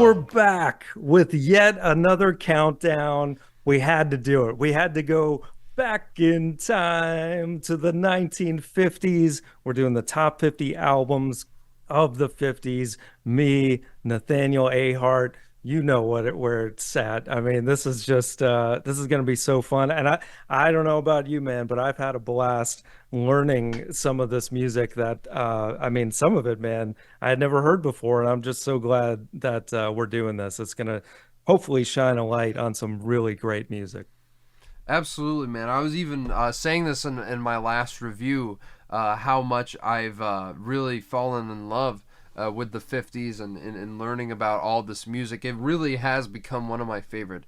we're back with yet another countdown. We had to do it. We had to go back in time to the 1950s. We're doing the top 50 albums of the 50s. Me, Nathaniel Ahart, you know where it's at. I mean, this is just this is going to be so fun. And I don't know about you, man, but I've had a blast learning some of this music that I mean, some of it, man, I had never heard before, and I'm just so glad that we're doing this. It's gonna hopefully shine a light on some really great music. Absolutely, man. I was even saying this in my last review, how much I've really fallen in love with the 50s and learning about all this music. It really has become one of my favorite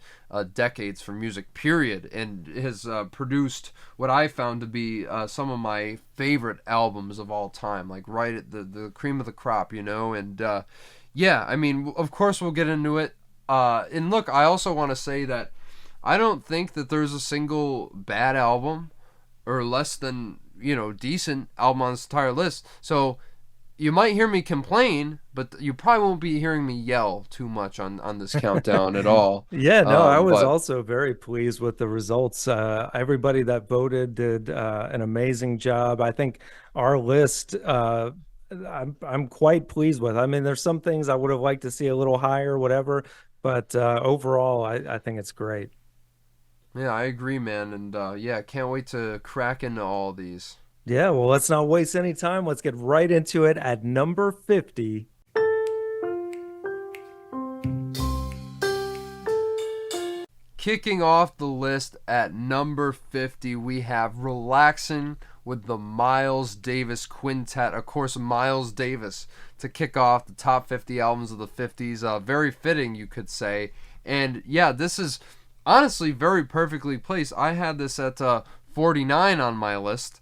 decades for music, period, and has produced what I found to be some of my favorite albums of all time, like right at the cream of the crop, And yeah, I mean, of course, we'll get into it. And look, I also want to say that I don't think that there's a single bad album or less than, decent album on this entire list. So you might hear me complain, but you probably won't be hearing me yell too much on this countdown at all. Yeah, no, I was But also very pleased with the results. Everybody that voted did an amazing job. I think our list, I'm quite pleased with. I mean, there's some things I would have liked to see a little higher, whatever, but overall, I think it's great. yeah, I agree, man. And yeah, can't wait to crack into all these. Yeah, well, let's not waste any time. Let's get right into it at number 50. Kicking off the list at number 50, we have Relaxing with the Miles Davis Quintet. Of course, Miles Davis to kick off the top 50 albums of the 50s. Very fitting, you could say. And yeah, this is honestly very perfectly placed. I had this at 49 on my list.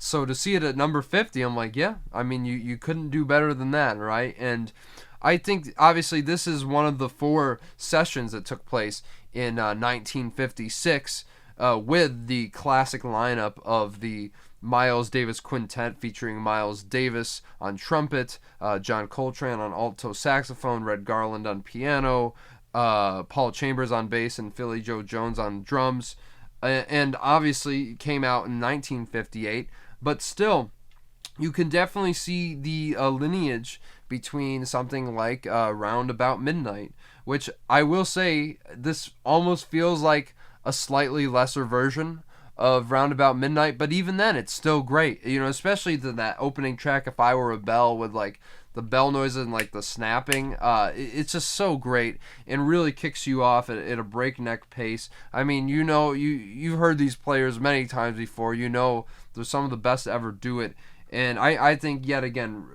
So to see it at number 50, I'm like, yeah, I mean, you couldn't do better than that, right? And I think obviously this is one of the four sessions that took place in 1956 with the classic lineup of the Miles Davis Quintet featuring Miles Davis on trumpet, John Coltrane on alto saxophone, Red Garland on piano, Paul Chambers on bass, and Philly Joe Jones on drums. And obviously came out in 1958, but still, you can definitely see the lineage between something like Round About Midnight, which I will say this almost feels like a slightly lesser version of Round About Midnight, but even then it's still great. Especially that opening track, If I Were a Bell, with like the bell noises and like the snapping. It's just so great and really kicks you off at a breakneck pace. I mean, you've heard these players many times before. They're some of the best to ever do it. And I think, yet again,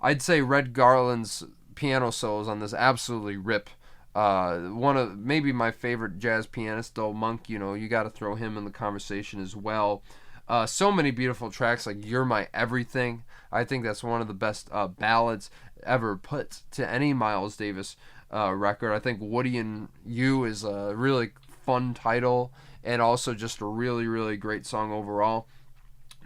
I'd say Red Garland's piano solos on this absolutely rip. One of maybe my favorite jazz pianists, though, Monk. You got to throw him in the conversation as well. So many beautiful tracks like You're My Everything. I think that's one of the best ballads ever put to any Miles Davis record. I think Woody and You is a really fun title and also just a really, really great song overall.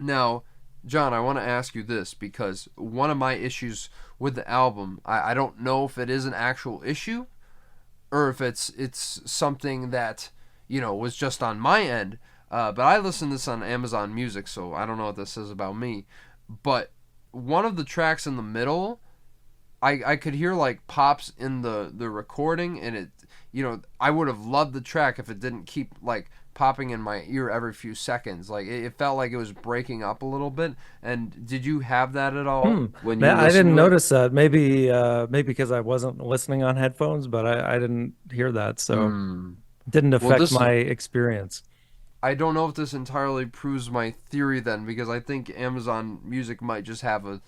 Now, John, I want to ask you this because one of my issues with the album, I don't know if it is an actual issue or if it's something that was just on my end. But I listened to this on Amazon Music, so I don't know what this says about me. But one of the tracks in the middle, I could hear like pops in the recording, and I would have loved the track if it didn't keep like popping in my ear every few seconds. Like it felt like it was breaking up a little bit. And did you have that at all when you Man, I listened didn't to it? notice that. Maybe because I wasn't listening on headphones, but I didn't hear that, so Hmm. it didn't Well, affect this my experience. I don't know if this entirely proves my theory then, because I think Amazon Music might just have a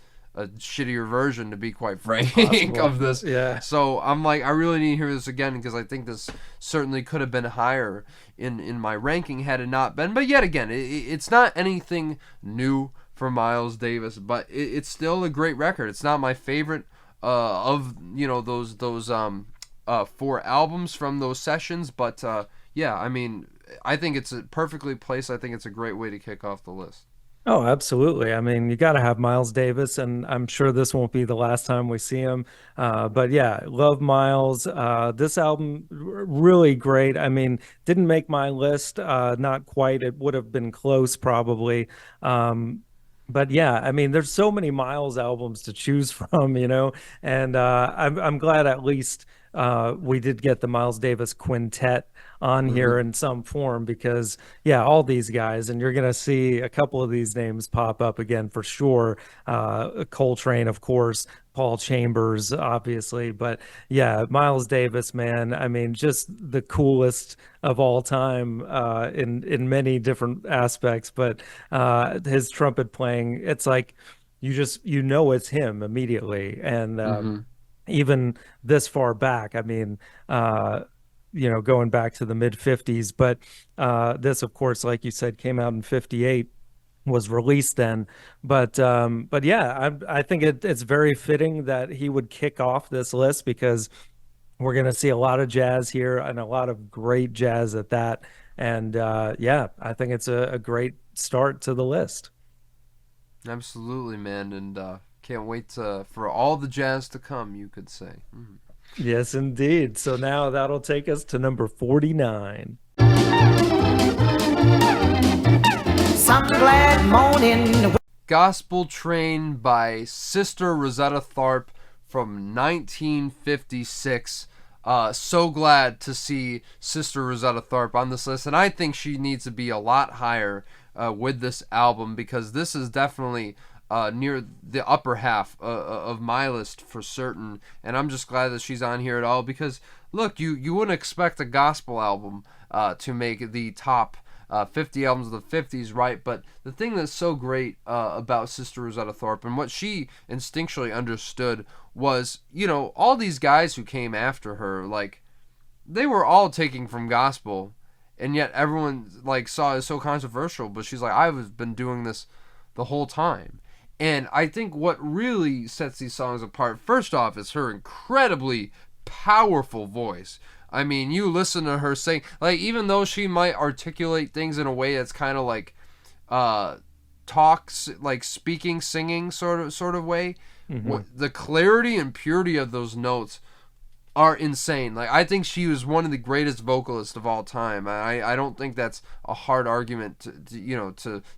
shittier version, to be quite It's frank, possible. of this. Yeah. So I'm like, I really need to hear this again because I think this certainly could have been higher in my ranking had it not been. But yet again, it's not anything new for Miles Davis, but it's still a great record. It's not my favorite of those four albums from those sessions, but yeah, I mean, I think it's perfectly placed. I think it's a great way to kick off the list. Oh, absolutely. I mean, you got to have Miles Davis, and I'm sure this won't be the last time we see him. But yeah, love Miles. This album, really great. I mean, didn't make my list, not quite. It would have been close, probably. Um, but yeah, I mean, there's so many Miles albums to choose from, and I'm glad at least we did get the Miles Davis quintet on here Hmm. in some form because yeah, all these guys, and you're going to see a couple of these names pop up again for sure. Coltrane, of course, Paul Chambers, obviously, but yeah, Miles Davis, man. I mean, just the coolest of all time in many different aspects. But his trumpet playing, it's like it's him immediately, and Hmm. even this far back. I mean, uh, going back to the mid 50s, but this, of course, like you said, came out in 58, was released then. But yeah, I think it's very fitting that he would kick off this list because we're going to see a lot of jazz here and a lot of great jazz at that. And yeah, I think it's a great start to the list. Absolutely, man, and can't wait for all the jazz to come. You could say. Mhm. Yes, indeed. So now that'll take us to number 49. Some glad morning. Gospel Train by Sister Rosetta Tharpe from 1956. So glad to see Sister Rosetta Tharpe on this list, and I think she needs to be a lot higher with this album because this is definitely near the upper half of my list for certain. And I'm just glad that she's on here at all because look, you wouldn't expect a gospel album to make the top 50 albums of the 50s, right? But the thing that's so great about Sister Rosetta Tharpe and what she instinctually understood was, all these guys who came after her, like, they were all taking from gospel, and yet everyone, like, saw it as so controversial. But she's like, I've been doing this the whole time. And I think what really sets these songs apart, first off, is her incredibly powerful voice. I mean, you listen to her sing, like, even though she might articulate things in a way that's kind of like uh talks, like speaking, singing sort of way, Hmm. the clarity and purity of those notes are insane. Like, I think she was one of the greatest vocalists of all time. I don't think that's a hard argument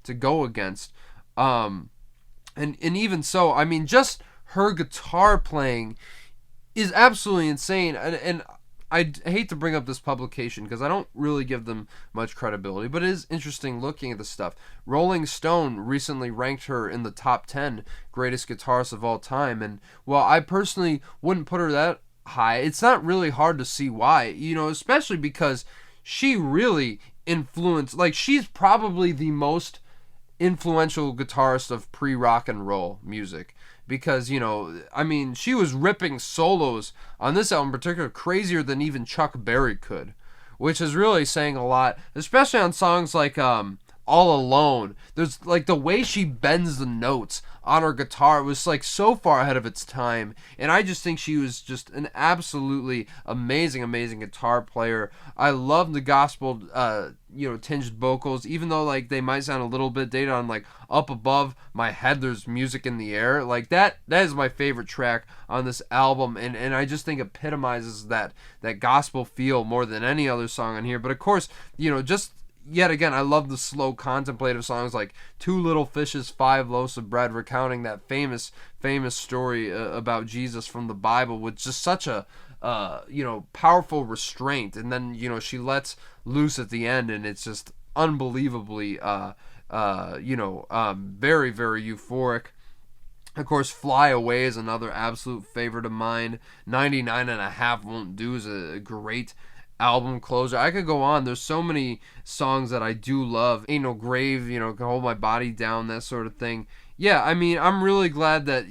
to go against. Um and even so, I mean, just her guitar playing is absolutely insane. And I hate to bring up this publication because I don't really give them much credibility, but it is interesting looking at the stuff. Rolling Stone recently ranked her in the top 10 greatest guitarists of all time, and while I personally wouldn't put her that high, it's not really hard to see why, especially because she really influenced, like, she's probably the most influential guitarist of pre-rock and roll music because I mean, she was ripping solos on this album in particular crazier than even Chuck Berry could, which is really saying a lot, especially on songs like All Alone. There's, like, the way she bends the notes on her guitar was, like, so far ahead of its time, and I just think she was just an absolutely amazing guitar player. I love the gospel tinged vocals, even though, like, they might sound a little bit dated on, like, Up Above My Head There's Music in the Air. Like, that is my favorite track on this album, and I just think epitomizes that gospel feel more than any other song on here. But of course, just yet again, I love the slow contemplative songs like Two Little Fishes, Five Loaves of Bread, recounting that famous story about Jesus from the Bible with just such a powerful restraint. And then she lets loose at the end, and it's just unbelievably very euphoric. Of course, Fly Away is another absolute favorite of mine. 99 and a Half Won't Do is a great album closer. I could go on. There's so many songs that I do love. Ain't No Grave, Can Hold My Body Down, that sort of thing. Yeah, I mean, I'm really glad that,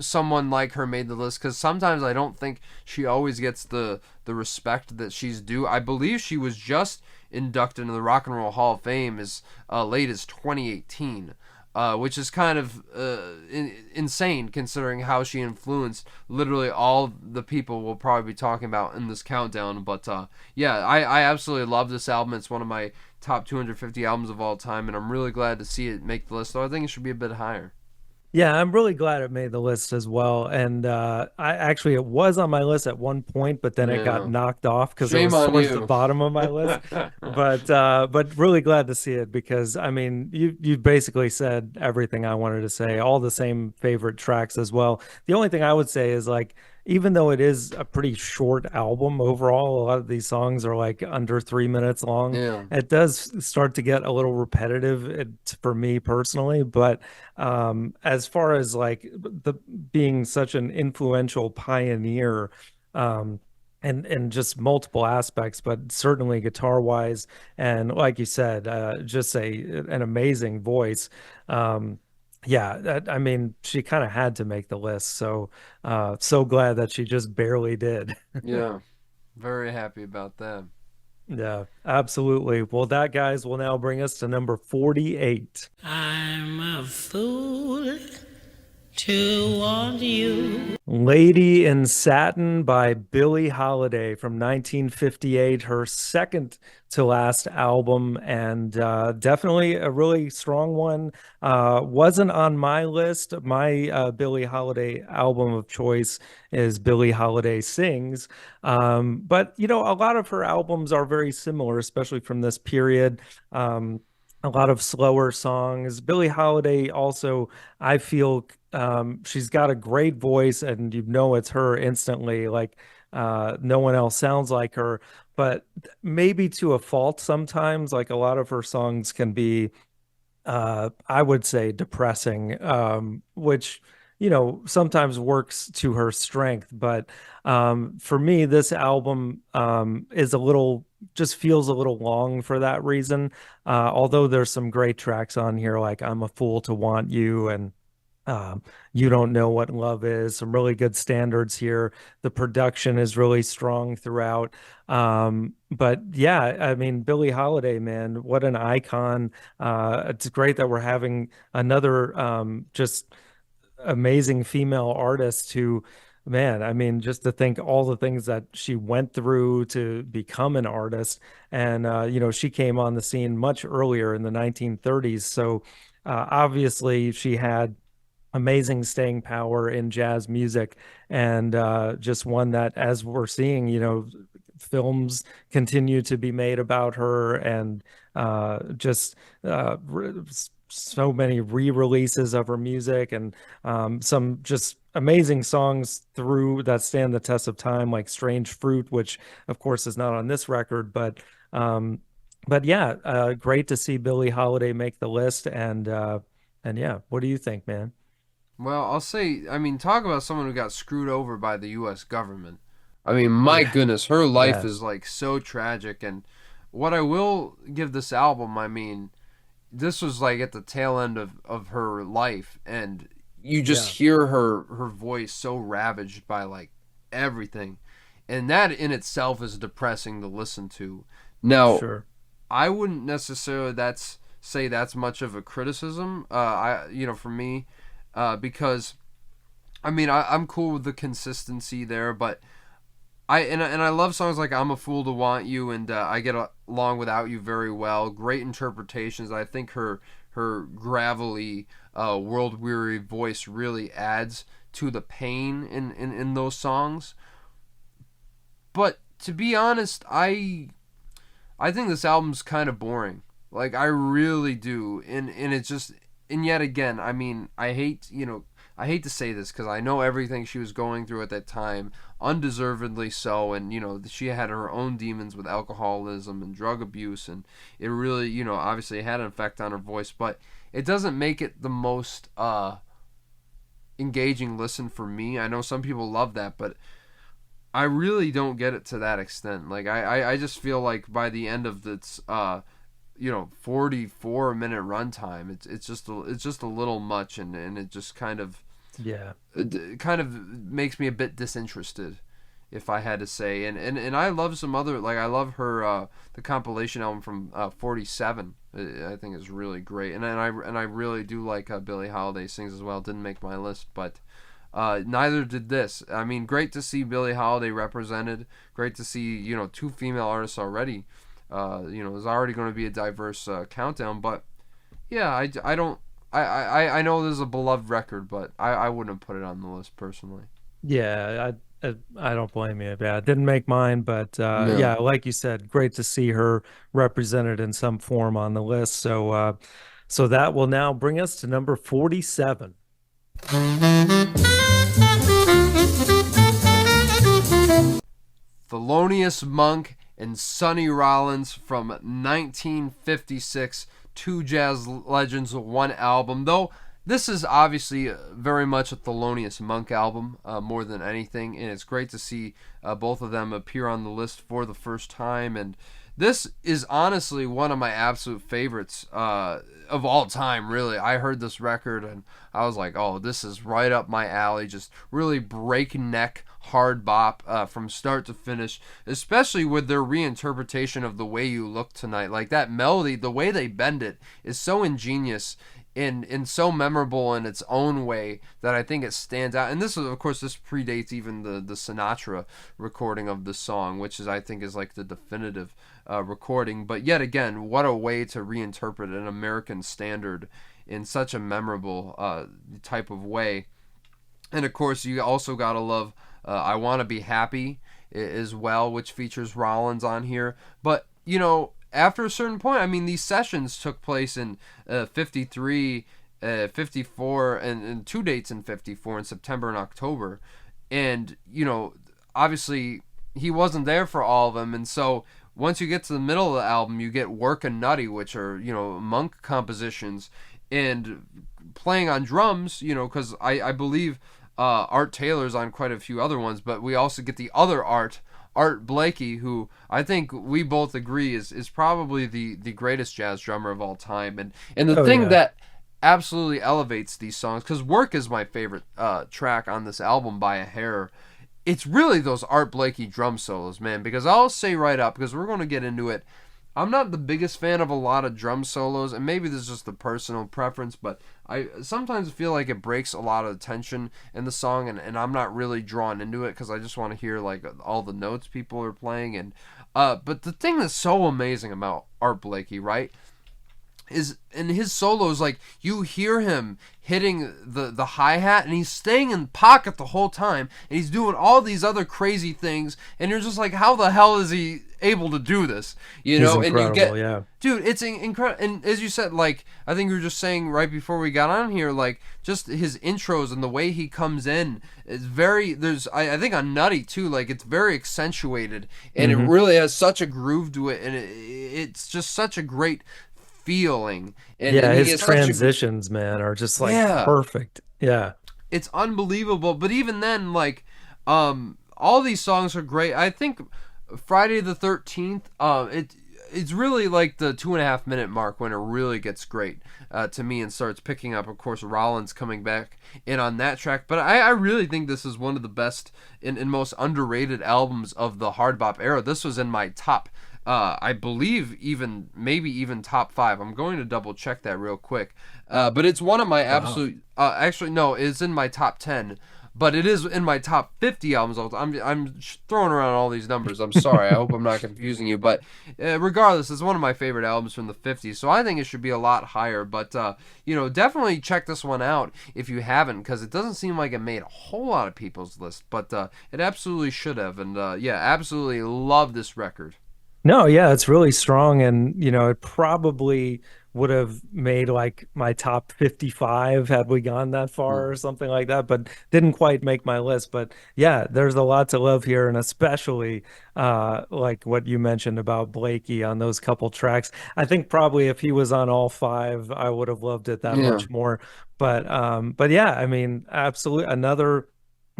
someone like her made the list because sometimes I don't think she always gets the respect that she's due. I believe she was just inducted into the Rock and Roll Hall of Fame as late as 2018. Which is kind of insane considering how she influenced literally all the people we'll probably be talking about in this countdown. But yeah, I absolutely love this album. It's one of my top 250 albums of all time, and I'm really glad to see it make the list. Though I think it should be a bit higher. Yeah, I'm really glad it made the list as well. And I actually it was on my list at one point, but then it got Yeah. knocked off because it Shame was on towards the you. bottom of my list. But really glad to see it because I mean you basically said everything I wanted to say, all the same favorite tracks as well. The only thing I would say is like even though it is a pretty short album overall, a lot of these songs are like under 3 minutes long. Yeah. It does start to get a little repetitive for me personally, but as far as like the being such an influential pioneer and just multiple aspects, but certainly guitar wise and like you said just an amazing voice. Yeah, I mean she kind of had to make the list, so so glad that she just barely did. Yeah. Very happy about that. Yeah, absolutely. Well, that guys will now bring us to number 48. I'm a fool to want you. Lady in Satin by Billie Holiday from 1958, her second to last album, and definitely a really strong one. Wasn't on my list. My Billie Holiday album of choice is Billie Holiday Sings. But, you know, a lot of her albums are very similar, especially from this period. A lot of slower songs. Billie Holiday also, I feel she's got a great voice and you know it's her instantly. Like no one else sounds like her, but maybe to a fault sometimes. Like a lot of her songs can be I would say depressing, which you know sometimes works to her strength. But for me, this album is a little just feels a little long for that reason. Although there's some great tracks on here, like "I'm a Fool to Want You" and "You Don't Know What Love Is." Some really good standards here. The production is really strong throughout. But yeah, I mean, Billie Holiday, man, what an icon. It's great that we're having another just amazing female artist who, man, I mean, just to think all the things that she went through to become an artist. And, you know, she came on the scene much earlier in the 1930s. So obviously she had amazing staying power in jazz music and just one that as we're seeing films continue to be made about her and just so many re-releases of her music and some just amazing songs through that stand the test of time like Strange Fruit, which of course is not on this record, but yeah, great to see Billie Holiday make the list and yeah, what do you think, man? Well, I'll say, I mean, talk about someone who got screwed over by the U.S. government. I mean, my Yeah, goodness, her life yeah, is like so tragic. And what I will give this album, I mean, this was like at the tail end of her life, and you yeah, just hear her voice so ravaged by like everything, and that in itself is depressing to listen to. Now, sure. I wouldn't necessarily say that's much of a criticism. For me, because I mean I'm cool with the consistency there, but I love songs like "I'm a Fool to Want You" and "I Get Along Without You" very well. Great interpretations. I think her gravelly, world weary voice really adds to the pain in those songs. But to be honest, I think this album's kind of boring. Like I really do, and it's just and yet again, I mean, I hate to say this because I know everything she was going through at that time, undeservedly so, and she had her own demons with alcoholism and drug abuse, and it really obviously had an effect on her voice, but it doesn't make it the most engaging listen for me. I know some people love that, but I really don't get it to that extent. Like I just feel like by the end of this 44-minute runtime, it's just a little much, and it just Yeah. kind of makes me a bit disinterested, if I had to say. And I love some other, like I love her the compilation album from 47. I think is really great, and I really do like Billie Holiday Sings as well. Didn't make my list, but neither did this. I mean, great to see Billie Holiday represented. Great to see two female artists already there's already going to be a diverse countdown. But yeah, I don't. I know this is a beloved record, but I wouldn't put it on the list personally. Yeah, I don't blame you. Yeah, it didn't make mine, but No. yeah, like you said, great to see her represented in some form on the list. So that will now bring us to number 47. Thelonious Monk and Sonny Rollins from 1956, two jazz legends, one album. Though this is obviously very much a Thelonious Monk album more than anything, and it's great to see both of them appear on the list for the first time. And this is honestly one of my absolute favorites of all time, really. I heard this record and I was like, oh, this is right up my alley. Just really breakneck hard bop from start to finish, especially with their reinterpretation of The Way You Look Tonight. Like that melody, the way they bend it is so ingenious and so memorable in its own way that I think it stands out. And this is, of course, this predates even the Sinatra recording of the song, which is, I think, is like the definitive recording. But yet again, what a way to reinterpret an American standard in such a memorable type of way. And of course, you also gotta love I Want to Be Happy as well, which features Rollins on here. But after a certain point, I mean, these sessions took place in 53, 54, and two dates in 54 in September and October. And, obviously he wasn't there for all of them. And so once you get to the middle of the album, you get Workin' Nutty, which are, Monk compositions, and playing on drums, because I believe Art Taylor's on quite a few other ones, but we also get the other Art Blakey, who I think we both agree is probably the greatest jazz drummer of all time. And the thing that absolutely elevates these songs, because Work is my favorite track on this album by a hair, it's really those Art Blakey drum solos, man, because I'll say right up, because we're going to get into it, I'm not the biggest fan of a lot of drum solos, and maybe this is just a personal preference, but I sometimes feel like it breaks a lot of the tension in the song, and I'm not really drawn into it because I just want to hear like all the notes people are playing. And but the thing that's so amazing about Art Blakey, right, is in his solos, like you hear him hitting the hi-hat and he's staying in pocket the whole time and he's doing all these other crazy things, and you're just like, how the hell is he able to do this? He's incredible, and you get, yeah. Dude, it's incredible. And as you said, like, I think you were just saying right before we got on here, like, just his intros and the way he comes in is very, I think on Nutty too, like, it's very accentuated, and it really has such a groove to it, and it's just such a great feeling. And his transitions, man, are just like perfect. Yeah, it's unbelievable. But even then, like, all these songs are great. I think Friday the 13th, it's really like the 2.5 minute mark when it really gets great to me and starts picking up. Of course, Rollins coming back in on that track, but I really think this is one of the best and most underrated albums of the hard bop era. This was in my top, I believe maybe even top 5. I'm going to double check that real quick, but it's one of my absolute. Actually, no, it's in my top 10. But it is in my top 50 albums. I'm throwing around all these numbers. I'm sorry. I hope I'm not confusing you. But regardless, it's one of my favorite albums from the 50s. So I think it should be a lot higher. But, definitely check this one out if you haven't, because it doesn't seem like it made a whole lot of people's list. But it absolutely should have. And, absolutely love this record. No, yeah, it's really strong. And, it probably would have made like my top 55 had we gone that far or something like that, but didn't quite make my list. But yeah, there's a lot to love here, and especially like what you mentioned about Blakey on those couple tracks. I think probably if he was on all 5, I would have loved it that much more. But yeah, I mean, absolutely another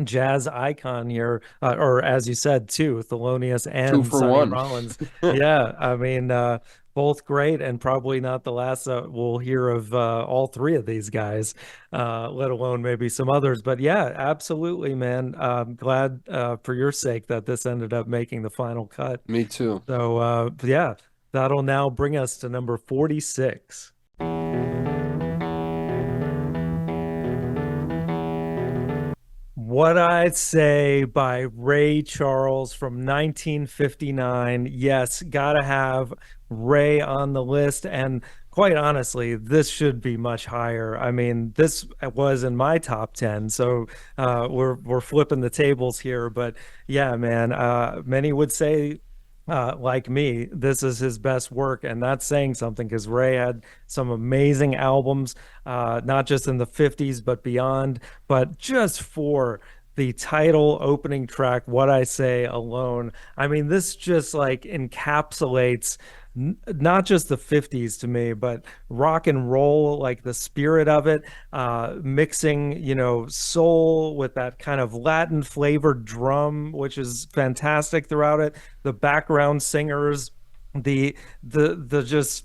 jazz icon here, or as you said, Thelonious and 2 for Sonny 1. Rollins. Yeah, I mean, both great, and probably not the last we'll hear of all 3 of these guys, let alone maybe some others. But yeah, absolutely, man. I'm glad for your sake that this ended up making the final cut. Me too. So yeah, that'll now bring us to number 46. What I'd Say by Ray Charles from 1959. Yes, gotta have Ray on the list. And quite honestly, this should be much higher. I mean, this was in my top 10. So we're flipping the tables here. But yeah, man, many would say like me, this is his best work, and that's saying something because Ray had some amazing albums, not just in the 50s, but beyond. But just for the title opening track, What I Say alone, I mean, this just like encapsulates not just the 50s to me, but rock and roll, like the spirit of it, mixing, soul with that kind of Latin flavored drum, which is fantastic throughout it. The background singers, the just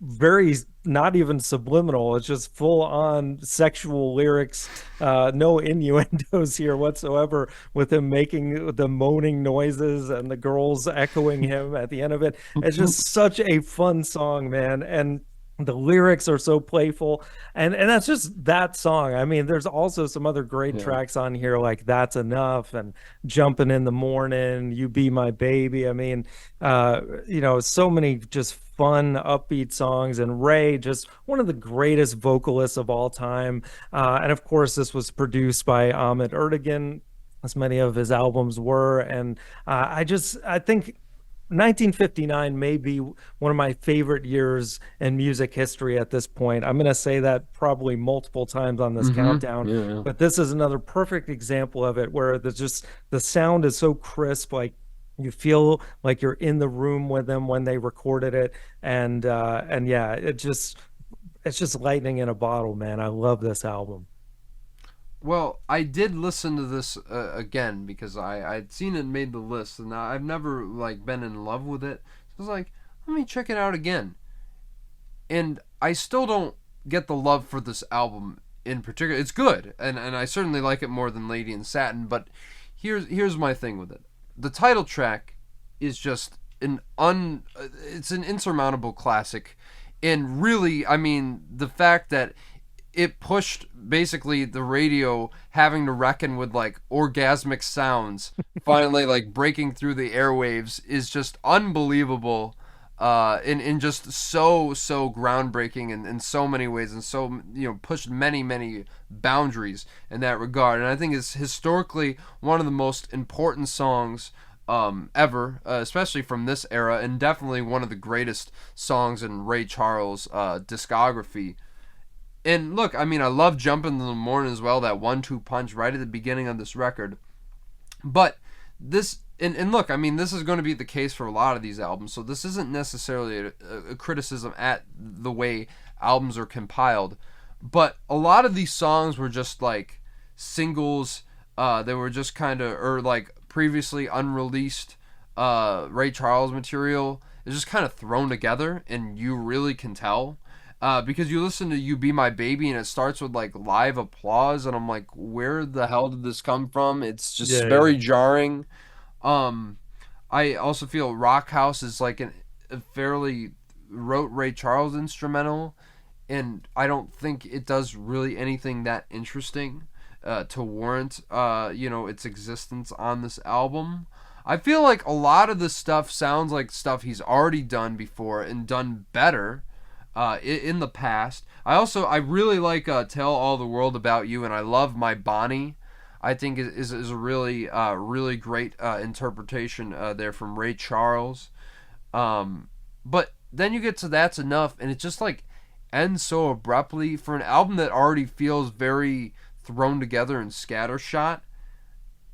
very not even subliminal, it's just full on sexual lyrics, no innuendos here whatsoever, with him making the moaning noises and the girls echoing him at the end of it. It's just such a fun song, man. And the lyrics are so playful, and that's just that song. I mean, there's also some other great tracks on here, like That's Enough and Jumping in the Morning, You Be My Baby. I mean, so many just fun upbeat songs, and Ray, just one of the greatest vocalists of all time. And of course, this was produced by Ahmet Ertegun, as many of his albums were. And I think 1959 may be one of my favorite years in music history at this point. I'm going to say that probably multiple times on this countdown, Yeah. but this is another perfect example of it, where the sound is so crisp, like you feel like you're in the room with them when they recorded it. And yeah, it's just lightning in a bottle, man. I love this album. Well, I did listen to this again because I'd seen it made the list, and I've never like been in love with it. So I was like, let me check it out again. And I still don't get the love for this album in particular. It's good, and I certainly like it more than Lady in Satin. But here's my thing with it. The title track is just it's an insurmountable classic, and really, I mean, the fact that it pushed basically the radio having to reckon with like orgasmic sounds finally like breaking through the airwaves is just unbelievable, in just so groundbreaking in so many ways, and so pushed many boundaries in that regard. And I think it's historically one of the most important songs ever, especially from this era, and definitely one of the greatest songs in Ray Charles' discography. And look, I mean, I love Jumping in the Morning as well, that 1-2 punch right at the beginning of this record. But this, and look, I mean, this is going to be the case for a lot of these albums, so this isn't necessarily a criticism at the way albums are compiled. But a lot of these songs were just like singles, they were just kind of, or like previously unreleased Ray Charles material. It's just kind of thrown together, and you really can tell. Because you listen to You Be My Baby and it starts with like live applause, and I'm like, where the hell did this come from? It's just very jarring. I also feel Rock House is like a fairly wrote Ray Charles instrumental, and I don't think it does really anything that interesting to warrant its existence on this album. I feel like a lot of this stuff sounds like stuff he's already done before and done better in the past. I really like Tell All the World About You, and I love My Bonnie. I think is a really great interpretation there from Ray Charles. But then you get to That's Enough, and it just like ends so abruptly for an album that already feels very thrown together and scattershot.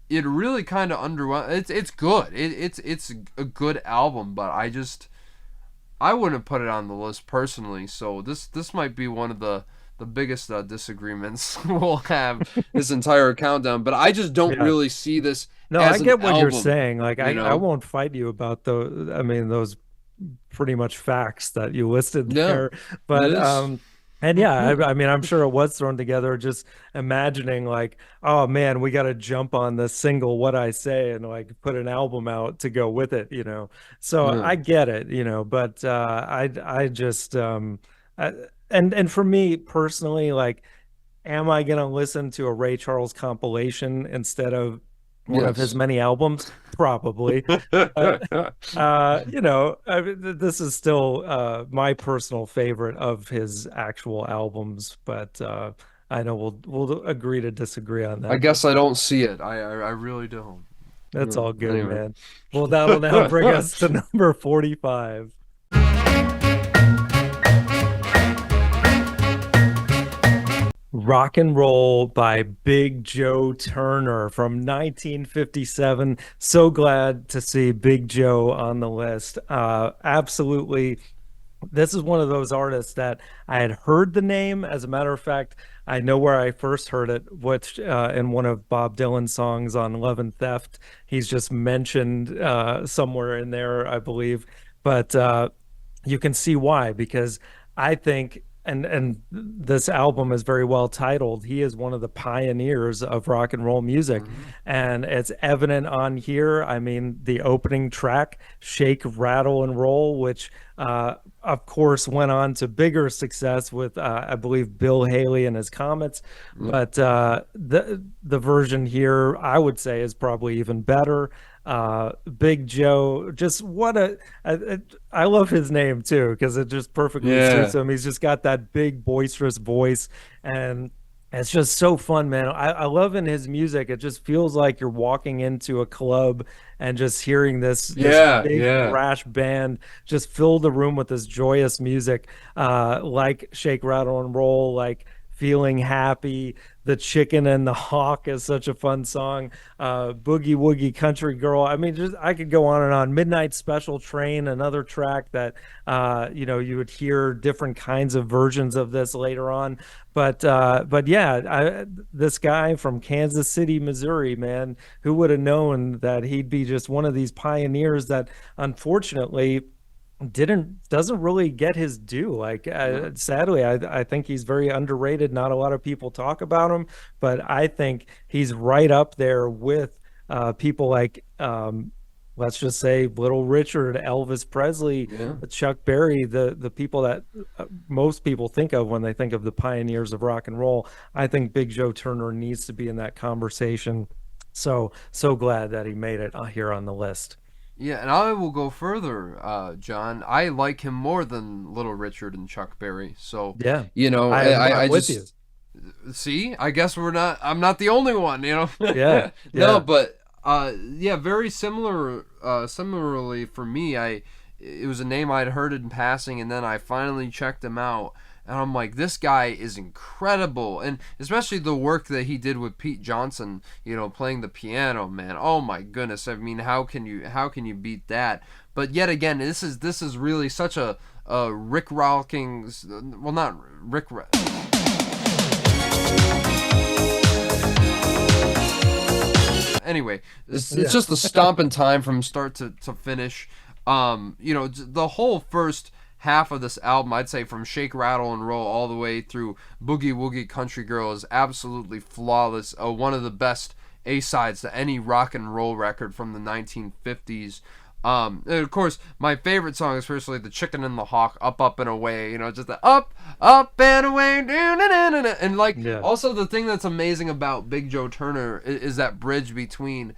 It really kind of underwhelmed. It's good. It's a good album, but I wouldn't put it on the list personally. So this might be one of the biggest disagreements we'll have this entire countdown. But I just don't really see this. No, as I get an what you're album, saying. Like I won't fight you about those. I mean, those pretty much facts that you listed there. But and yeah, I mean, I'm sure it was thrown together. Just imagining like, oh man, we got to jump on the single What I Say and like put an album out to go with it, So I get it, but I just and for me personally, like am I going to listen to a Ray Charles compilation instead of one of his Yes. many albums? Probably. This is still my personal favorite of his actual albums, but I know we'll agree to disagree on I that. guess I don't see it. I really don't. That's all good, Anyway. man. Well, that'll now bring us to number 45. Rock and Roll by Big Joe Turner from 1957. So glad to see Big Joe on the list. Absolutely. This is one of those artists that I had heard the name. As a matter of fact, I know where I first heard it, which in one of Bob Dylan's songs on Love and Theft. He's just mentioned somewhere in there, I believe. But you can see why, because I think and this album is very well titled. He is one of the pioneers of rock and roll music, and it's evident on here. I mean, the opening track, Shake, Rattle, and Roll, which of course went on to bigger success with I believe Bill Haley and his Comets, but the version here I would say is probably even better. Big Joe, just what I love his name too, because it just perfectly suits him. He's just got that big boisterous voice, and it's just so fun, man. I love in his music, it just feels like you're walking into a club and just hearing this big thrash band just fill the room with this joyous music, like Shake, Rattle, and Roll, like Feeling Happy. The Chicken and the Hawk is such a fun song. Boogie Woogie Country Girl. I mean, just I could go on and on. Midnight Special Train, another track that you would hear different kinds of versions of this later on. But yeah, this guy from Kansas City, Missouri, man, who would have known that he'd be just one of these pioneers that unfortunately doesn't really get his due. Like sadly, I think he's very underrated. Not a lot of people talk about him, but I think he's right up there with people like let's just say Little Richard, Elvis Presley, Chuck Berry, the people that most people think of when they think of the pioneers of rock and roll. I think Big Joe Turner needs to be in that conversation. So glad that he made it here on the list. Yeah, and I will go further, John. I like him more than Little Richard and Chuck Berry. So Yeah, I with just see. I guess I'm not the only one. Yeah, No, but very similar. Similarly for me, it was a name I'd heard in passing, and then I finally checked him out. And I'm like, this guy is incredible, and especially the work that he did with Pete Johnson, playing the piano, man. Oh my goodness! I mean, how can you beat that? But yet again, this is really such a Rick rocking, well, not Rick. Anyway, it's just the stomping time from start to finish. The whole first half of this album, I'd say from Shake, Rattle, and Roll all the way through Boogie Woogie Country Girl, is absolutely flawless. One of the best A-sides to any rock and roll record from the 1950s. And of course, my favorite song is firstly The Chicken and the Hawk, Up and Away, just the up and away, and also the thing that's amazing about Big Joe Turner is that bridge between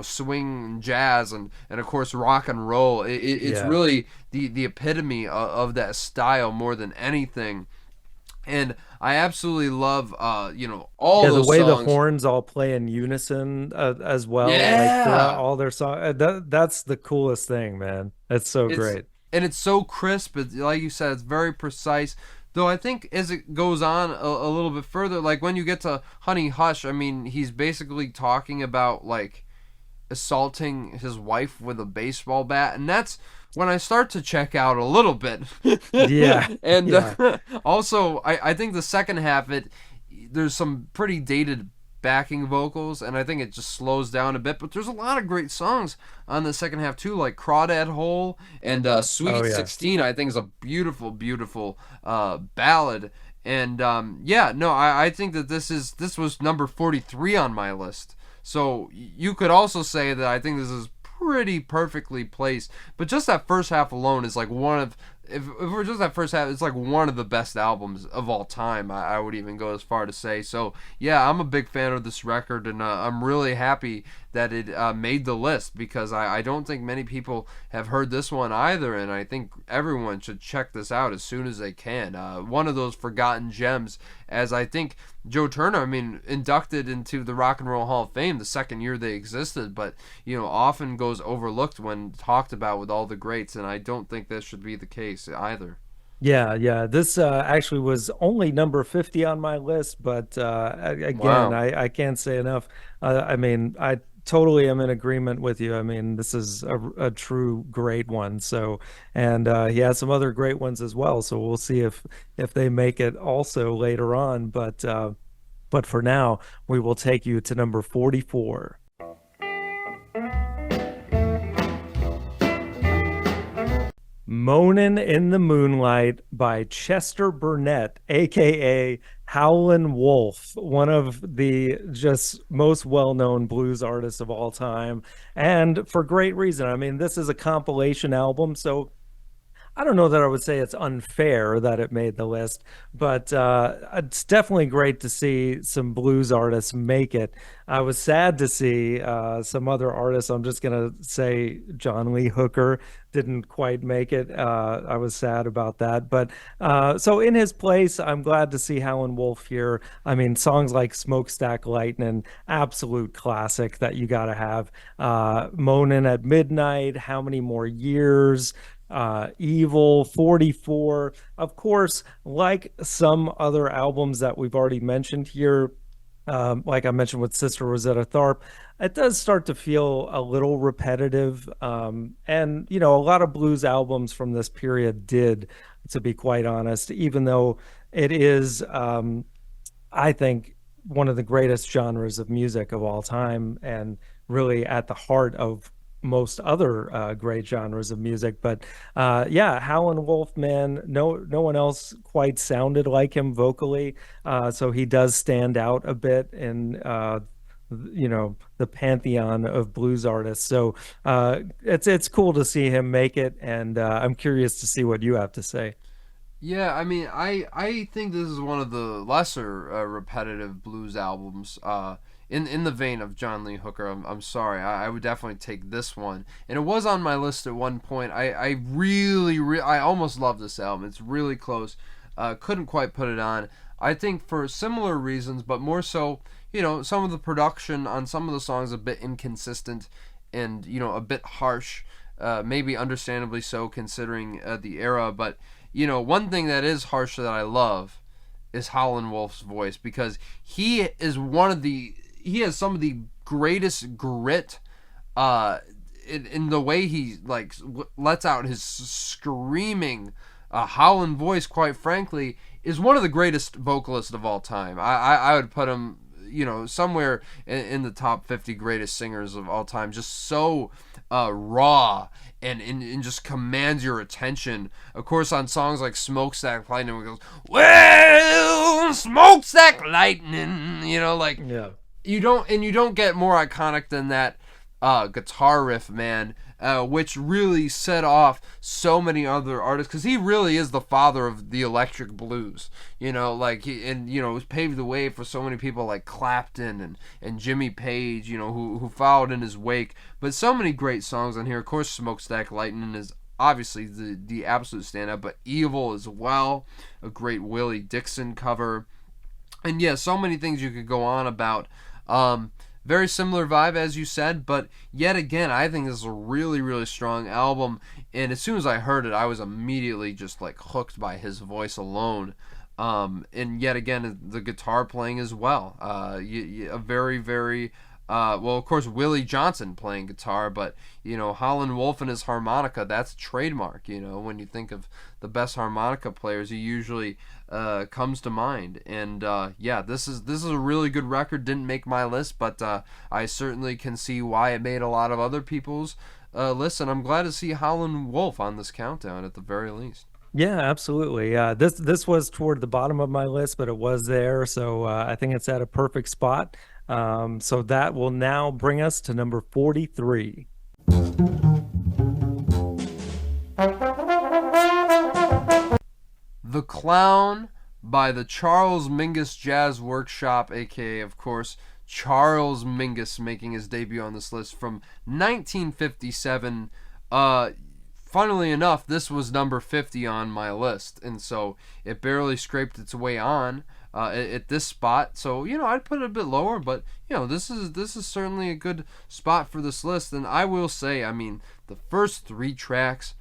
swing and jazz and of course rock and roll. It's really the epitome of that style more than anything. And I absolutely love, all those the way songs. The horns all play in unison as well. Yeah. Like all their songs. That's the coolest thing, man. It's so great. And it's so crisp. Like you said, it's very precise. Though I think as it goes on a little bit further, like when you get to Honey Hush, I mean, he's basically talking about like assaulting his wife with a baseball bat, and that's when I start to check out a little bit. Yeah. And also, I think the second half, there's some pretty dated backing vocals, and I think it just slows down a bit. But there's a lot of great songs on the second half too, like Crawdad Hole and Sweet 16. I think is a beautiful, beautiful ballad. And I think that this was number 43 on my list. So you could also say that I think this is pretty perfectly placed, but just that first half alone is like one of if we're just at first half, it's like one of the best albums of all time. I would even go as far to say. So yeah, I'm a big fan of this record, and I'm really happy that it made the list, because I don't think many people have heard this one either, and I think everyone should check this out as soon as they can. One of those forgotten gems, as I think Joe Turner, I mean, inducted into the Rock and Roll Hall of Fame the second year they existed, but often goes overlooked when talked about with all the greats, and I don't think this should be the case either. Yeah. This actually was only number 50 on my list, but again, Wow. I can't say enough. I mean, I totally am in agreement with you. I mean, this is a true great one. So, and he has some other great ones as well. So we'll see if they make it also later on. But for now, we will take you to number 44. Moanin' in the Moonlight by Chester Burnett, aka Howlin' Wolf, one of the just most well-known blues artists of all time, and for great reason. I mean, this is a compilation album, so I don't know that I would say it's unfair that it made the list, but it's definitely great to see some blues artists make it. I was sad to see some other artists. I'm just going to say John Lee Hooker didn't quite make it. I was sad about that. But so in his place, I'm glad to see Howlin' Wolf here. I mean, songs like Smokestack Lightning, absolute classic that you got to have. Moanin' at Midnight, How Many More Years? Evil, 44. Of course, like some other albums that we've already mentioned here, like I mentioned with Sister Rosetta Tharpe, it does start to feel a little repetitive. And, a lot of blues albums from this period did, to be quite honest, even though it is, I think, one of the greatest genres of music of all time, and really at the heart of most other great genres of music. But yeah, Howlin' Wolf, man, no one else quite sounded like him vocally, so he does stand out a bit in the pantheon of blues artists. So it's cool to see him make it, and I'm curious to see what you have to say. Yeah, I mean, I think this is one of the lesser repetitive blues albums. In the vein of John Lee Hooker, I'm sorry, I would definitely take this one, and it was on my list at one point. I I almost love this album. It's really close. Couldn't quite put it on. I think for similar reasons, but more so, some of the production on some of the songs a bit inconsistent, and a bit harsh. Maybe understandably so considering the era, but one thing that is harsh that I love is Howlin' Wolf's voice, because he has some of the greatest grit in the way he lets out his screaming howling voice. Quite frankly, is one of the greatest vocalists of all time. I would put him somewhere in the top 50 greatest singers of all time. Just so raw and just commands your attention. Of course, on songs like Smokestack Lightning, where it goes, well, Smokestack Lightning, Yeah. you don't get more iconic than that guitar riff, man, which really set off so many other artists, because he really is the father of the electric blues. It paved the way for so many people like Clapton and Jimmy Page, who followed in his wake. But so many great songs on here. Of course, Smokestack Lightning is obviously the absolute standout, but Evil as well, a great Willie Dixon cover. And yeah, so many things you could go on about. Very similar vibe, as you said, but yet again, I think this is a really, really strong album. And as soon as I heard it, I was immediately just hooked by his voice alone. And yet again, the guitar playing as well. A very, very well, of course, Willie Johnson playing guitar, but Howlin' Wolf and his harmonica, that's a trademark. When you think of the best harmonica players, he usually comes to mind. And yeah, this is a really good record. Didn't make my list, but I certainly can see why it made a lot of other people's lists, and I'm glad to see Howlin' Wolf on this countdown at the very least. Yeah, absolutely. This was toward the bottom of my list, but it was there, so I think it's at a perfect spot. So that will now bring us to number 43. The Clown by the Charles Mingus Jazz Workshop, aka, of course, Charles Mingus, making his debut on this list from 1957. Funnily enough, this was number 50 on my list, and so it barely scraped its way on at this spot. So I'd put it a bit lower, but this is certainly a good spot for this list. And I will say, I mean, the first 3 tracks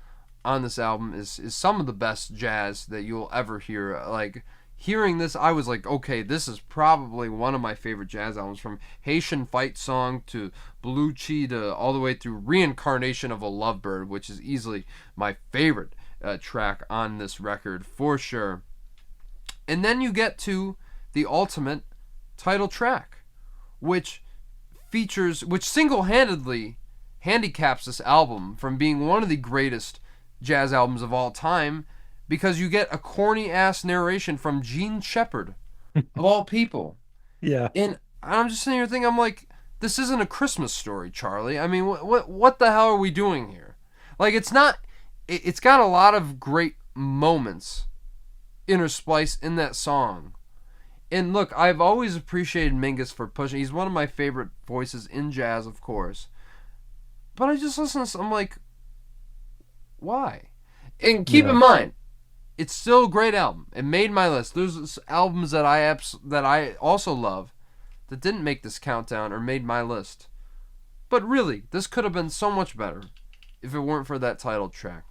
on this album is some of the best jazz that you'll ever hear. Like, hearing this, I was like, okay, this is probably one of my favorite jazz albums, from Haitian Fight Song to Blue Chi to all the way through Reincarnation of a Lovebird, which is easily my favorite track on this record for sure. And then you get to the ultimate title track, which single-handedly handicaps this album from being one of the greatest jazz albums of all time, because you get a corny ass narration from Gene Shepard, of all people. Yeah. And I'm just sitting here thinking, I'm like, this isn't a Christmas Story, Charlie. I mean, what the hell are we doing here? Like, it's not. It's got a lot of great moments interspliced in that song. And look, I've always appreciated Mingus for pushing. He's one of my favorite voices in jazz, of course. But I just listen to this, I'm like, why? And keep in mind, it's still a great album. It made my list. There's albums that I also love that didn't make this countdown or made my list. But really, this could have been so much better if it weren't for that title track.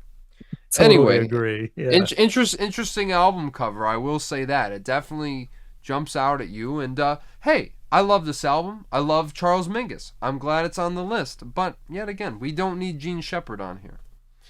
Totally Anyway, agree. Yeah. Interesting album cover. I will say that it definitely jumps out at you. And hey, I love this album. I love Charles Mingus. I'm glad it's on the list. But yet again, we don't need Gene Shepard on here.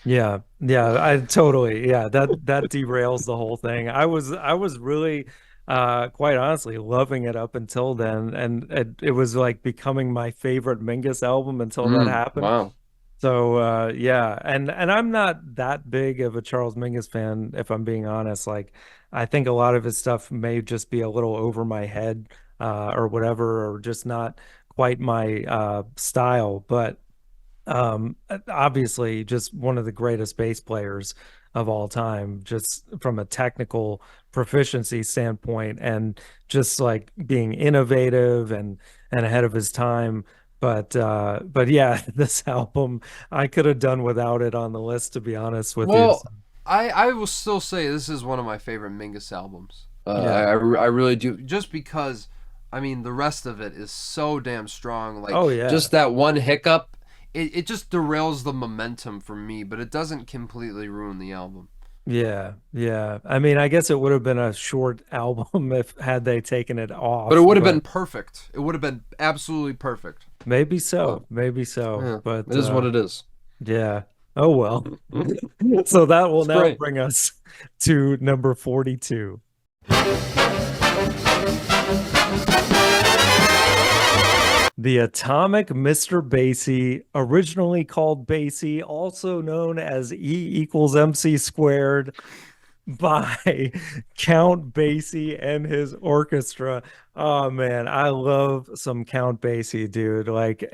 Yeah, I totally, that derails the whole thing. I was really quite honestly loving it up until then, and it was like becoming my favorite Mingus album until that happened. Wow. So yeah, and I'm not that big of a Charles Mingus fan, if I'm being honest. Like, I think a lot of his stuff may just be a little over my head, or whatever, or just not quite my style, but obviously just one of the greatest bass players of all time, just from a technical proficiency standpoint, and just like being innovative and ahead of his time. But yeah, this album, I could have done without it on the list, to be honest with you. Well, I will still say this is one of my favorite Mingus albums. Yeah. I really do, just because, I mean, the rest of it is so damn strong. Like, Oh, yeah. just that one hiccup, it just derails the momentum for me, but it doesn't completely ruin the album. Yeah, yeah. I mean, I guess it would have been a short album if had they taken it off. But it would have been perfect. It would have been absolutely perfect. Maybe so, maybe so. Yeah, But it is what it is. yeah. Oh well. So that will It's now great. bring us to number 42. The Atomic Mr. Basie, originally called Basie, also known as E=MC², by Count Basie and his orchestra. Oh man, I love some Count Basie, dude. Like,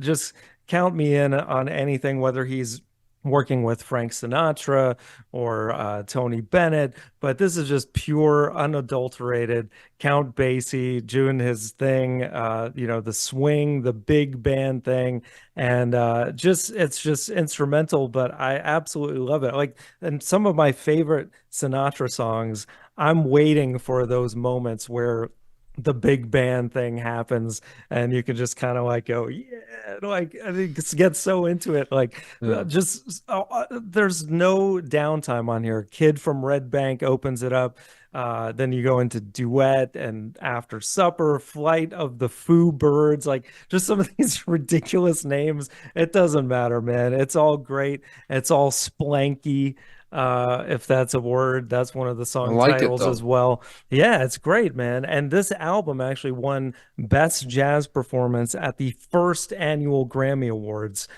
just count me in on anything, whether he's working with Frank Sinatra or Tony Bennett. But this is just pure, unadulterated Count Basie doing his thing. The swing, the big band thing, and it's just instrumental. But I absolutely love it. Like, and some of my favorite Sinatra songs, I'm waiting for those moments where the big band thing happens and you can just kind of like go, yeah, like, I think get so into it. Like, there's no downtime on here. Kid from Red Bank opens it up. Then you go into Duet and After Supper, Flight of the Foo Birds, like, just some of these ridiculous names. It doesn't matter, man. It's all great. It's all splanky. If that's a word, that's one of the song titles as well. Yeah, it's great, man. And this album actually won Best Jazz Performance at the first annual Grammy Awards,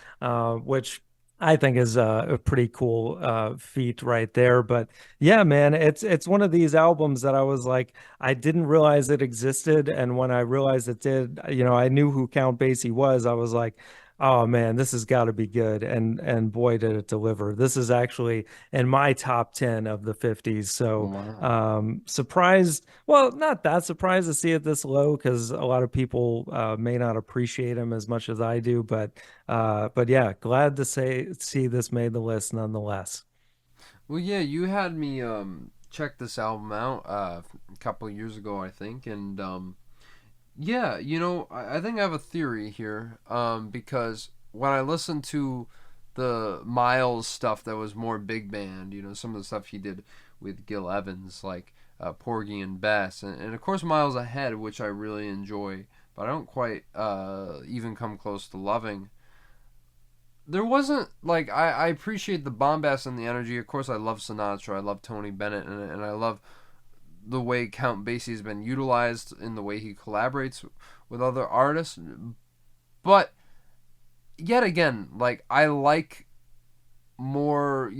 which I think is a pretty cool feat right there. But yeah, man, it's one of these albums that I was like, I didn't realize it existed, and when I realized it did, I knew who Count Basie was. I was like, Oh man, this has got to be good. And boy did it deliver. This is actually in my top 10 of the 50s. So Wow. surprised, well, not that surprised to see it this low because a lot of people may not appreciate him as much as I do, but yeah, glad to see this made the list nonetheless. Well, yeah, you had me check this album out a couple of years ago, I think, and yeah, I think I have a theory here, because when I listened to the Miles stuff that was more big band, some of the stuff he did with Gil Evans, like Porgy and Bess, and of course Miles Ahead, which I really enjoy, but I don't quite even come close to loving. There wasn't like I appreciate the bombast and the energy. Of course, I love Sinatra, I love Tony Bennett, and I love the way Count Basie has been utilized in the way he collaborates with other artists. But yet again, like I like more,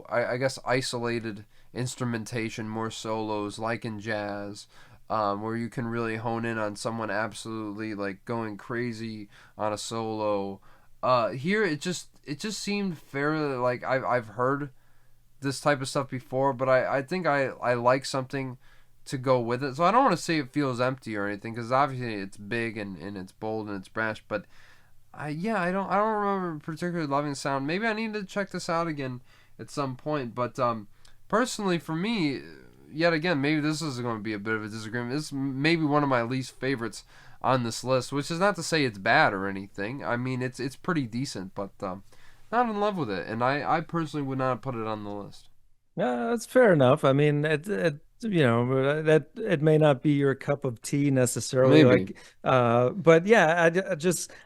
I guess isolated instrumentation, more solos, like in jazz, where you can really hone in on someone absolutely like going crazy on a solo. Here it just seemed fairly like I've heard this type of stuff before, but I think I like something to go with it. So I don't want to say it feels empty or anything, because obviously it's big and it's bold and it's brash. But I don't remember particularly loving the sound. Maybe I need to check this out again at some point. But personally, for me, yet again, maybe this is going to be a bit of a disagreement. This is maybe one of my least favorites on this list, which is not to say it's bad or anything. I mean, it's pretty decent, but not in love with it, and I personally would not put it on the list. Yeah, that's fair enough. I mean, that it may not be your cup of tea necessarily, Maybe. like, but yeah,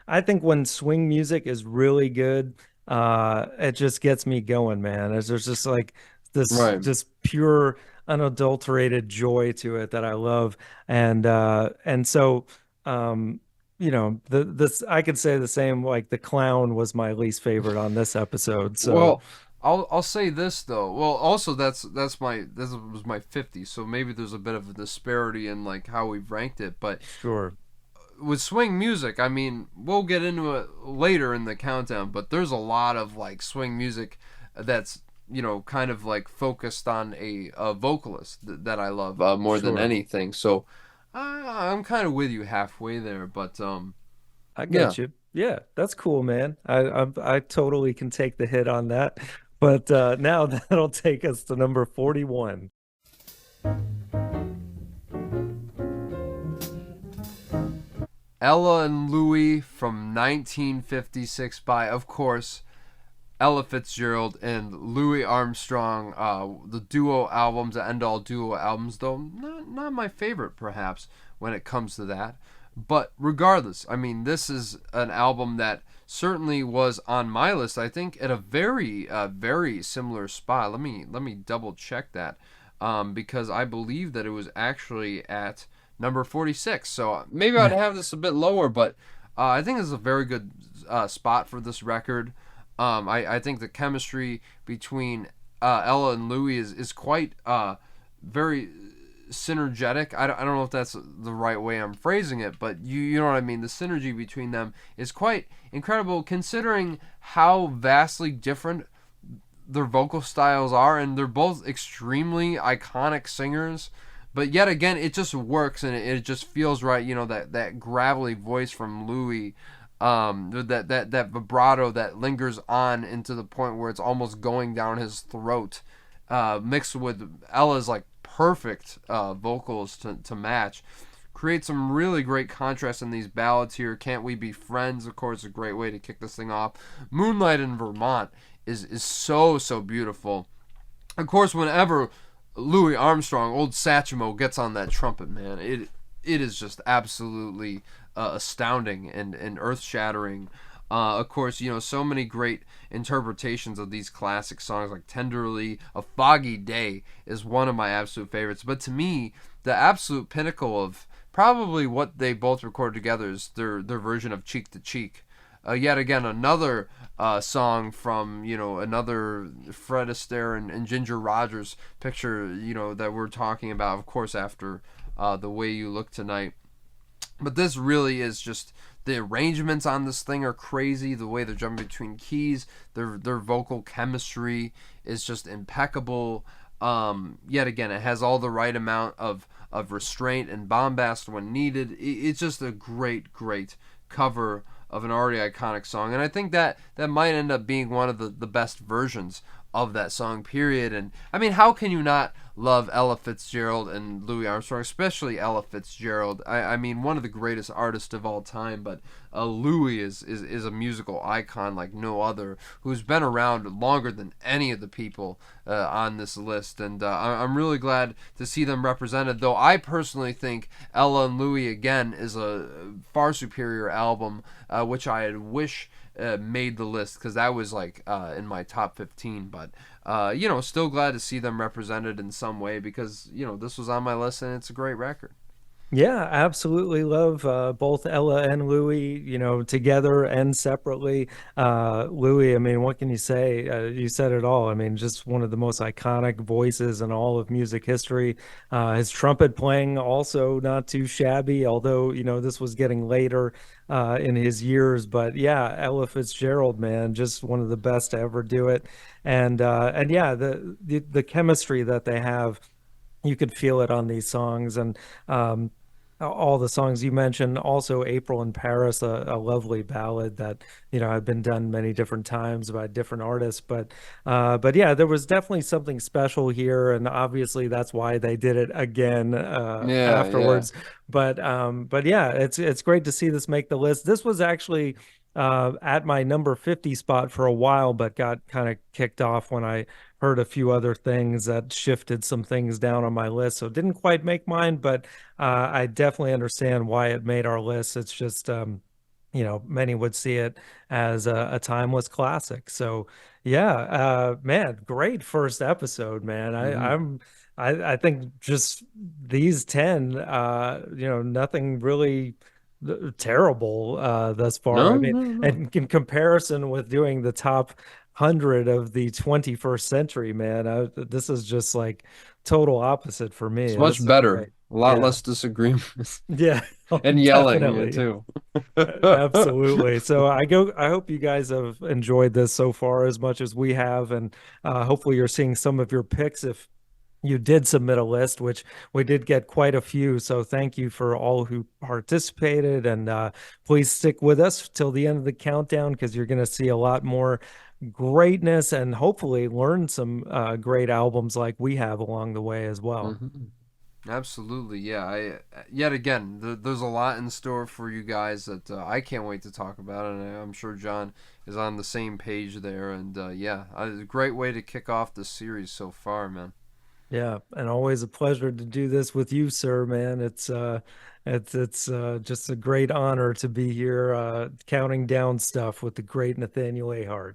I think when swing music is really good, it just gets me going, man. There's just like this Right. just pure, unadulterated joy to it that I love, and so, this I could say the same. Like the clown was my least favorite on this episode, so Well, I'll say this though. Well, also this was my 50, so maybe there's a bit of a disparity in like how we've ranked it. But sure, with swing music, I mean, we'll get into it later in the countdown, but there's a lot of like swing music that's kind of like focused on a vocalist that I love more than sure. anything. So I'm kind of with you halfway there, but I yeah. get you. Yeah, that's cool, man. I totally can take the hit on that. But now that'll take us to number 41. Ella and Louie from 1956 by, of course, Ella Fitzgerald and Louis Armstrong. The duo albums, the end all duo albums, though not my favorite perhaps when it comes to that. But regardless, I mean, this is an album that certainly was on my list. I think at a very similar spot. Let me double check that, because I believe that it was actually at number 46. So maybe I'd have this a bit lower, but I think this is a very good spot for this record. I think the chemistry between Ella and Louis is quite very synergetic. I don't know if that's the right way I'm phrasing it, but you know what I mean. The synergy between them is quite incredible, considering how vastly different their vocal styles are, and they're both extremely iconic singers. But yet again, it just works, and it just feels right. That gravelly voice from Louis, that vibrato that lingers on into the point where it's almost going down his throat, mixed with Ella's like perfect vocals to match, create some really great contrast in these ballads here. Can't We Be Friends, of course, a great way to kick this thing off. Moonlight in Vermont is so beautiful. Of course, whenever Louis Armstrong, old Satchmo, gets on that trumpet, man, it is just absolutely astounding and earth shattering. Of course, so many great interpretations of these classic songs, like Tenderly, A Foggy Day is one of my absolute favorites. But to me, the absolute pinnacle of probably what they both recorded together is their version of Cheek to Cheek. Yet again, another song from, another Fred Astaire and Ginger Rogers picture, that we're talking about, of course, after The Way You Look Tonight. But this really is just, the arrangements on this thing are crazy. The way they're jumping between keys, their vocal chemistry is just impeccable. Yet again, it has all the right amount of restraint and bombast when needed. It's just a great cover of an already iconic song, and I think that might end up being one of the best versions of that song, period. And I mean, how can you not love Ella Fitzgerald and Louis Armstrong, especially Ella Fitzgerald? I mean, one of the greatest artists of all time, but Louis is a musical icon like no other, who's been around longer than any of the people on this list. And I'm really glad to see them represented, though I personally think Ella and Louis again is a far superior album, which I wish made the list, because that was like in my top 15. But still glad to see them represented in some way, because this was on my list and it's a great record. Yeah, absolutely love both Ella and Louis, together and separately. Louis, I mean, what can you say? You said it all. I mean, just one of the most iconic voices in all of music history. His trumpet playing also not too shabby, although, this was getting later in his years. But yeah, Ella Fitzgerald, man, just one of the best to ever do it. And yeah, the chemistry that they have, you could feel it on these songs. And all the songs you mentioned, also April in Paris, a lovely ballad that have been done many different times by different artists. But yeah, there was definitely something special here, and obviously that's why they did it again afterwards. But yeah, it's great to see this make the list. This was actually at my number 50 spot for a while, but got kind of kicked off when I heard a few other things that shifted some things down on my list. So it didn't quite make mine, but I definitely understand why it made our list. It's just, many would see it as a timeless classic. So yeah, man, great first episode, man. I think just these 10, nothing really terrible thus far. No, I mean, no. and in comparison with doing the top 100 of the 21st century, man, this is just like total opposite for me. It's This much is better. great. A lot Yeah. less disagreement Yeah. and yelling Definitely. too. Absolutely. So I hope you guys have enjoyed this so far as much as we have, and hopefully you're seeing some of your picks if you did submit a list, which we did get quite a few. So thank you for all who participated, and please stick with us till the end of the countdown, because you're going to see a lot more greatness and hopefully learn some great albums like we have along the way as well. Absolutely, yeah. Yet again, there's a lot in store for you guys that I can't wait to talk about, and I'm sure John is on the same page there. And yeah, it's a great way to kick off the series so far, man. Yeah, and always a pleasure to do this with you, sir, man. It's just a great honor to be here counting down stuff with the great Nathaniel Ahart.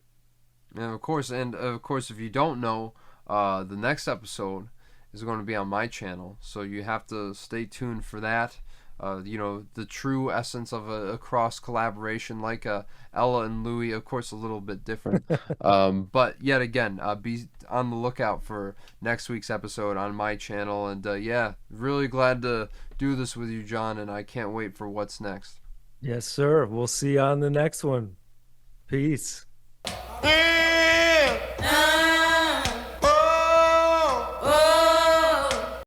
Yeah, of course, and of course, if you don't know, the next episode is going to be on my channel, so you have to stay tuned for that. The true essence of a cross collaboration, like Ella and Louis, of course, a little bit different. But yet again, be on the lookout for next week's episode on my channel. And yeah, really glad to do this with you, John, and I can't wait for what's next. Yes, sir. We'll see you on the next one. Peace. Hey!